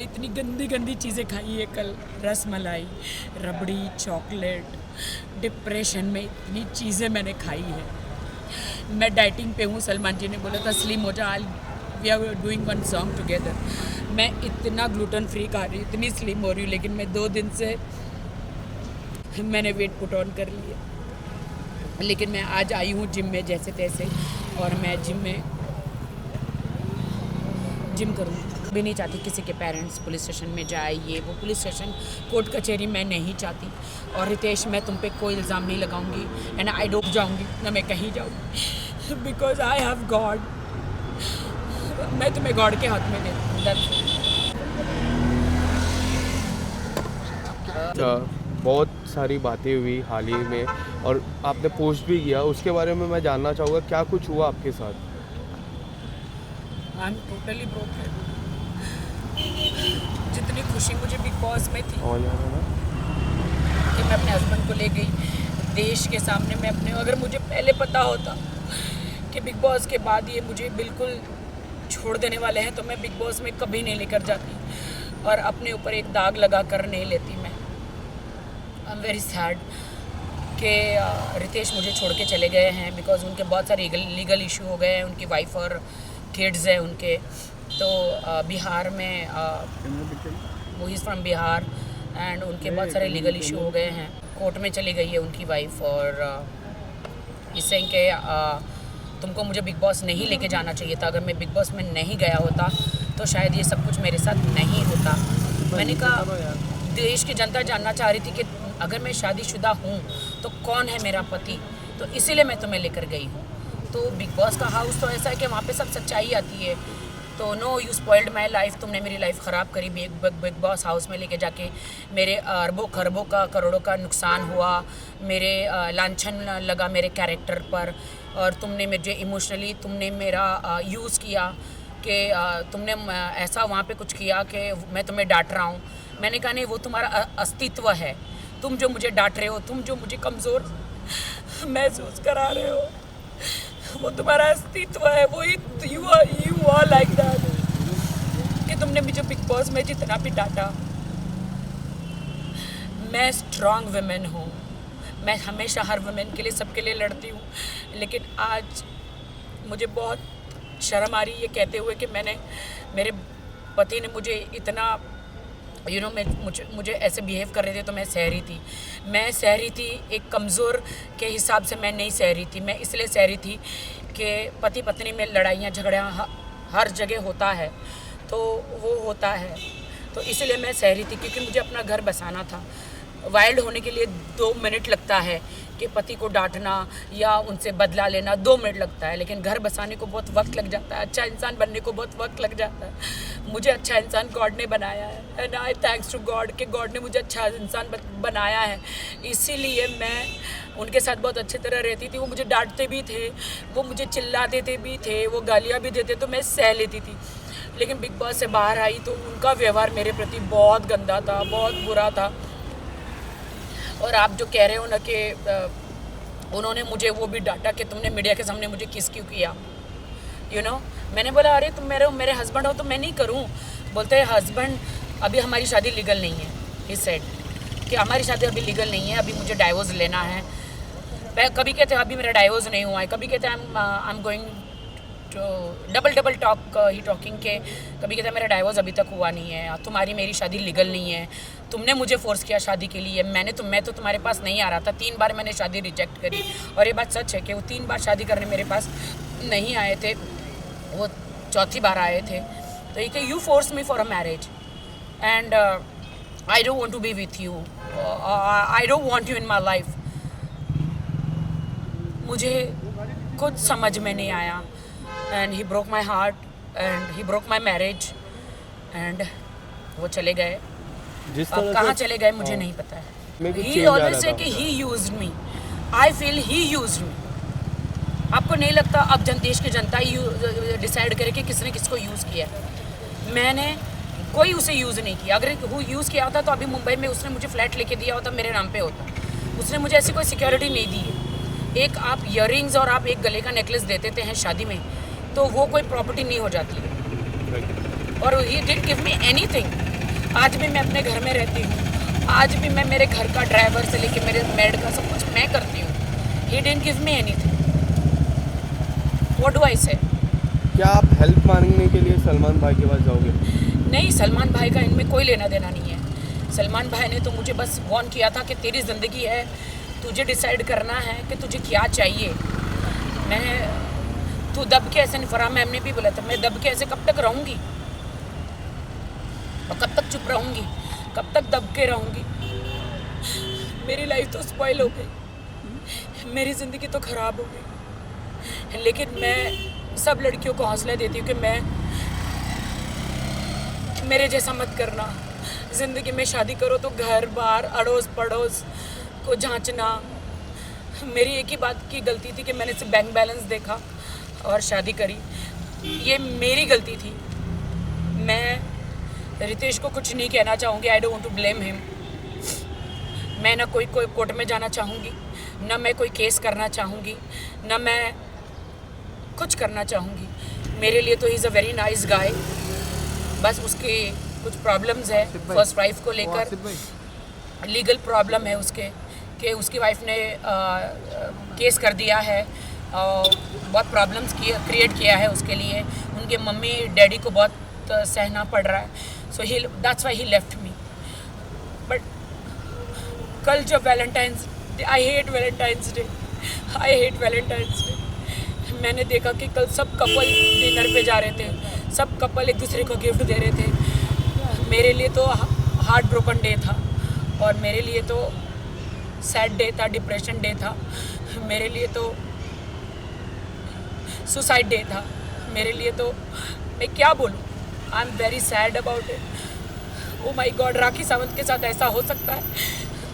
इतनी गंदी गंदी चीज़ें खाई है कल, रस मलाई, रबड़ी, चॉकलेट। डिप्रेशन में इतनी चीज़ें मैंने खाई है। मैं डाइटिंग पे हूँ। सलमान जी ने बोला था स्लिम हो जा, we are doing one song together. मैं इतना ग्लूटेन फ्री खा रही हूँ, इतनी स्लिम हो रही हूँ, लेकिन मैं 2 दिन से मैंने वेट पुट ऑन कर लिया। लेकिन मैं आज आई हूँ जिम में जैसे तैसे, और मैं जिम करूँ भी नहीं चाहती। किसी के पेरेंट्स पुलिस स्टेशन में जाए, ये वो, पुलिस स्टेशन कोर्ट कचहरी मैं नहीं चाहती। और रितेश, मैं तुम पे कोई इल्ज़ाम नहीं लगाऊंगी एंड आई डोप जाऊंगी ना, मैं कहीं जाऊंगी बिकॉज आई हैव गॉड। मैं तुम्हें गॉड के हाथ में दे अच्छा, बहुत सारी बातें हुई हाल ही में और आपने पोस्ट भी किया, उसके बारे में मैं जानना चाहूँगा क्या कुछ हुआ आपके साथ? I am totally broken. जितनी खुशी मुझे बिग बॉस में थी कि मैं अपने हस्बैंड को ले गई देश के सामने, मैं अपने, अगर मुझे पहले पता होता कि बिग बॉस के बाद ये मुझे बिल्कुल छोड़ देने वाले हैं तो मैं बिग बॉस में कभी नहीं लेकर जाती और अपने ऊपर एक दाग लगा कर नहीं लेती। मैं आई एम वेरी सैड कि रितेश मुझे छोड़ के चले गए हैं बिकॉज उनके बहुत सारे लीगल इशू हो गए हैं। उनकी वाइफ और किड्स हैं उनके, तो बिहार में, वो इज़ फ्रॉम बिहार एंड उनके बहुत सारे लीगल इशू हो गए हैं। कोर्ट में चली गई है उनकी वाइफ और इससे कि तुमको मुझे बिग बॉस नहीं लेके जाना चाहिए था। अगर मैं बिग बॉस में नहीं गया होता तो शायद ये सब कुछ मेरे साथ नहीं होता। मैंने कहा देश की जनता जानना चाह रही थी कि अगर मैं शादीशुदा हूँ तो कौन है मेरा पति, तो इसीलिए मैं तुम्हें लेकर गई हूँ। तो बिग बॉस का हाउस तो ऐसा है कि वहाँ पे सब सच्चाई आती है। तो no, you spoiled my life, तुमने मेरी लाइफ ख़राब करी। बिग बॉस हाउस में लेके जाके मेरे अरबों खरबों का, करोड़ों का नुकसान हुआ, मेरे लांछन लगा मेरे कैरेक्टर पर, और तुमने मुझे इमोशनली तुमने मेरा यूज़ किया कि तुमने ऐसा वहाँ पे कुछ किया कि मैं तुम्हें डांट रहा हूँ। मैंने कहा नहीं, वो तुम्हारा अस्तित्व है। तुम जो मुझे डांट रहे हो, तुम जो मुझे कमज़ोर महसूस करा रहे हो, वो तुम्हारा अस्तित्व है। वो यू आर लाइक दैट कि तुमने मुझे बिग बॉस में जितना भी डांटा। मैं स्ट्रॉन्ग वुमेन हूँ, मैं हमेशा हर वुमेन के लिए, सबके लिए लड़ती हूँ। लेकिन आज मुझे बहुत शर्म आ रही है ये कहते हुए कि मेरे पति ने मुझे इतना मुझे ऐसे बिहेव कर रहे थे तो मैं सह रही थी। मैं सह रही थी एक कमज़ोर के हिसाब से, मैं नहीं सह रही थी। मैं इसलिए सह रही थी कि पति पत्नी में लड़ाइयाँ झगड़ियाँ हर जगह होता है, तो वो होता है, तो इसलिए मैं सह रही थी क्योंकि मुझे अपना घर बसाना था। वाइल्ड होने के लिए 2 मिनट लगता है कि पति को डांटना या उनसे बदला लेना 2 मिनट लगता है, लेकिन घर बसाने को बहुत वक्त लग जाता है। अच्छा इंसान बनने को बहुत वक्त लग जाता है। मुझे अच्छा इंसान गॉड ने बनाया है and I thanks to God कि गॉड ने मुझे अच्छा इंसान बनाया है। इसीलिए मैं उनके साथ बहुत अच्छी तरह रहती थी। वो मुझे डांटते भी थे, वो मुझे चिल्ला देते भी थे, वो गालियाँ भी देते, तो मैं सह लेती थी। लेकिन बिग बॉस से बाहर आई तो उनका व्यवहार मेरे प्रति बहुत गंदा था, बहुत बुरा था। और आप जो कह रहे हो ना कि उन्होंने मुझे वो भी डांटा कि तुमने मीडिया के सामने मुझे किस क्यों किया, मैंने बोला अरे तुम मेरे हस्बैंड हो तो मैं नहीं करूं। बोलते हैं हस्बैंड, अभी हमारी शादी लीगल नहीं है। ही सेड कि हमारी शादी अभी लीगल नहीं है, अभी मुझे डाइवोर्स लेना है। कभी कहते हैं अभी मेरा डाइवोर्स नहीं हुआ है, कभी कहते हैं I am going to double talk ही टॉकिंग के, कभी कहते हैं मेरा डाइवोर्स अभी तक हुआ नहीं है, तुम्हारी मेरी शादी लीगल नहीं है, तुमने मुझे फोर्स किया शादी के लिए। मैं तो तुम्हारे पास नहीं आ रहा था। 3 बार मैंने शादी रिजेक्ट करी, और ये बात सच है कि वो 3 बार शादी करने मेरे पास नहीं आए थे, वो 4थी बार आए थे। तो ये कि you force me for a marriage and I don't want to be with you, I don't want you in my life. मुझे कुछ समझ में नहीं आया and he broke my heart and he broke my marriage and वो चले गए। अब कहाँ चले गए मुझे नहीं पता है। ही ऑलवेज से कि he used me, I feel he used me. आपको नहीं लगता अब देश की जनता डिसाइड करे कि किसने किसको यूज़ किया? मैंने कोई उसे यूज़ नहीं किया। अगर वो यूज़ किया होता तो अभी मुंबई में उसने मुझे फ्लैट लेके दिया होता, मेरे नाम पे होता। उसने मुझे ऐसी कोई सिक्योरिटी नहीं दी है। एक आप ईयरिंग्स और आप एक गले का नेकलेस दे देते हैं शादी में, तो वो कोई प्रॉपर्टी नहीं हो जाती है। और he didn't give me anything. आज भी मैं अपने घर में रहती हूँ, आज भी मैं मेरे घर का ड्राइवर से लेके मेरे मेड का सब कुछ मैं करती हूँ। He didn't give me anything, what do I से? क्या आप हेल्प मांगने के लिए सलमान भाई के पास जाओगे? नहीं, सलमान भाई का इनमें कोई लेना देना नहीं है। सलमान भाई ने तो मुझे बस वार्न किया था कि तेरी ज़िंदगी है, तुझे डिसाइड करना है कि तुझे क्या चाहिए। तू दब के ऐसे नहीं, फरहान मैम ने भी बोला था, मैं दब के ऐसे कब तक रहूँगी और कब तक चुप रहूँगी, कब तक दब के रहूँगी? मेरी लाइफ तो स्पॉइल हो गई, मेरी ज़िंदगी तो ख़राब हो गई। लेकिन मैं सब लड़कियों को हौसला देती हूँ कि मेरे जैसा मत करना। ज़िंदगी में शादी करो तो घर बार अड़ोस पड़ोस को जांचना। मेरी एक ही बात की गलती थी कि मैंने सिर्फ बैंक बैलेंस देखा और शादी करी, ये मेरी गलती थी। मैं रितेश को कुछ नहीं कहना चाहूँगी, I don't want to blame him. मैं ना कोई कोर्ट में जाना चाहूँगी, ना मैं कोई केस करना चाहूँगी, ना मैं कुछ करना चाहूँगी। मेरे लिए तो he is a very nice guy. बस उसके कुछ प्रॉब्लम्स है फर्स्ट वाइफ को लेकर, लीगल प्रॉब्लम है उसके कि उसकी वाइफ ने केस कर दिया है और बहुत प्रॉब्लम्स क्रिएट किया है उसके लिए। उनके मम्मी डैडी को बहुत सहना पड़ रहा है, so he that's why he left me. But कल जब Valentine's day, I hate Valentine's day, मैंने देखा कि कल सब कपल डिनर पे जा रहे थे, सब कपल एक दूसरे को गिफ्ट दे रहे थे। मेरे लिए तो हार्ट ब्रोकन डे था और मेरे लिए तो सैड डे था, डिप्रेशन डे था, मेरे लिए तो सुसाइड डे था, मेरे लिए तो मैं क्या बोलूँ, I am very sad about it. Oh my god, Rakhi Sawant के साथ ऐसा हो सकता है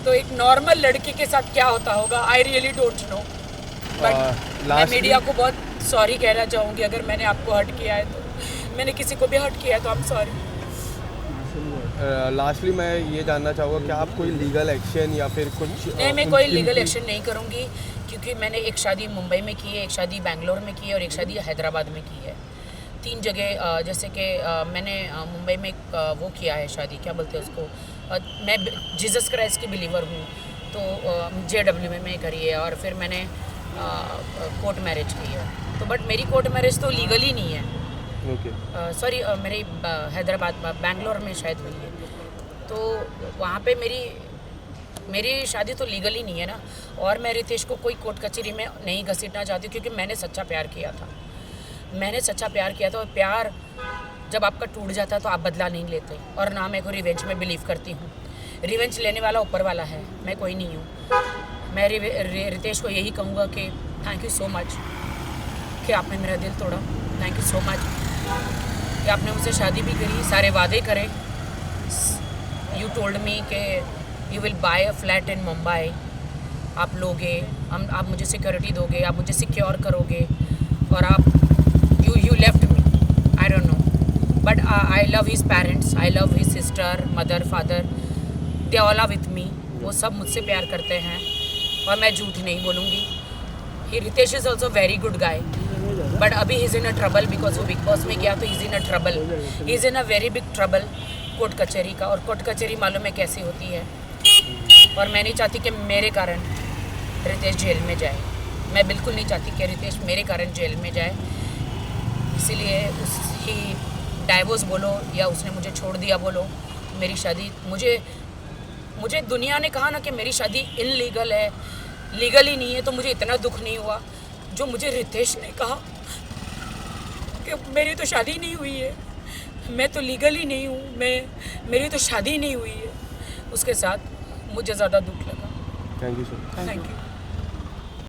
तो एक नॉर्मल लड़की के साथ क्या होता होगा, I really don't know. But मैं मीडिया को बहुत सॉरी कहना चाहूँगी अगर मैंने आपको हर्ट किया है तो। मैंने किसी को भी हर्ट किया है तो आई एम सॉरी। लास्टली मैं ये जानना चाहूँगा कि आप कोई लीगल एक्शन या फिर कुछ? नहीं, मैं कोई लीगल एक्शन नहीं करूँगी क्योंकि मैंने एक शादी मुंबई में की है, एक शादी बेंगलोर में की है और एक शादी हैदराबाद में की है। 3 जगह, जैसे कि मैंने मुंबई में वो किया है शादी, क्या बोलते हैं उसको, मैं जीसस क्राइस्ट की बिलीवर हूँ तो JW में करी है और फिर मैंने कोर्ट मैरिज की है। तो बट मेरी कोर्ट मैरिज तो लीगली नहीं है, सॉरी मेरी हैदराबाद बेंगलोर में शायद हुई है, तो वहाँ पे मेरी शादी तो लीगली नहीं है ना। और मैं रितेश को कोई कोर्ट कचहरी में नहीं घसीटना चाहती क्योंकि मैंने सच्चा प्यार किया था, और प्यार जब आपका टूट जाता है तो आप बदला नहीं लेते। और ना मैं कोई रिवेंज में बिलीव करती हूँ, रिवेंज लेने वाला ऊपर वाला है, मैं कोई नहीं हूँ। मैं रितेश को यही कहूँगा कि थैंक यू सो मच कि आपने मेरा दिल तोड़ा, थैंक यू सो मच कि आपने मुझसे शादी भी करी, सारे वादे करे। यू टोल्ड मी कि you will buy a flat in Mumbai, आप लोगे, आप मुझे सिक्योरिटी दोगे, आप मुझे सिक्योर करोगे और आप you left me, I don't know. But I love his parents, I love his sister, mother, father, they all are with me. वो सब मुझसे प्यार करते हैं और मैं झूठ नहीं बोलूँगी। He Ritesh is also very good guy, but अभी he is in a trouble because वो बिग बॉस में गया तो he is in a trouble, he is in a very big trouble court कचहरी का। और कोर्ट कचहरी मालूम है कैसी होती है, और मैं नहीं चाहती कि मेरे कारण रितेश जेल में जाए। मैं बिल्कुल नहीं चाहती कि रितेश मेरे कारण जेल में जाए, इसीलिए उसकी डाइवोर्स बोलो या उसने मुझे छोड़ दिया बोलो, मेरी शादी, मुझे दुनिया ने कहा ना कि मेरी शादी इनलीगल है, लीगल ही नहीं है, तो मुझे इतना दुख नहीं हुआ जो मुझे रितेश ने कहा कि मेरी तो शादी नहीं हुई है, मैं तो लीगल ही नहीं हूँ, मेरी तो शादी नहीं हुई है। उसके साथ मुझे ज़्यादा दुख लगा। Thank you sir. Thank you.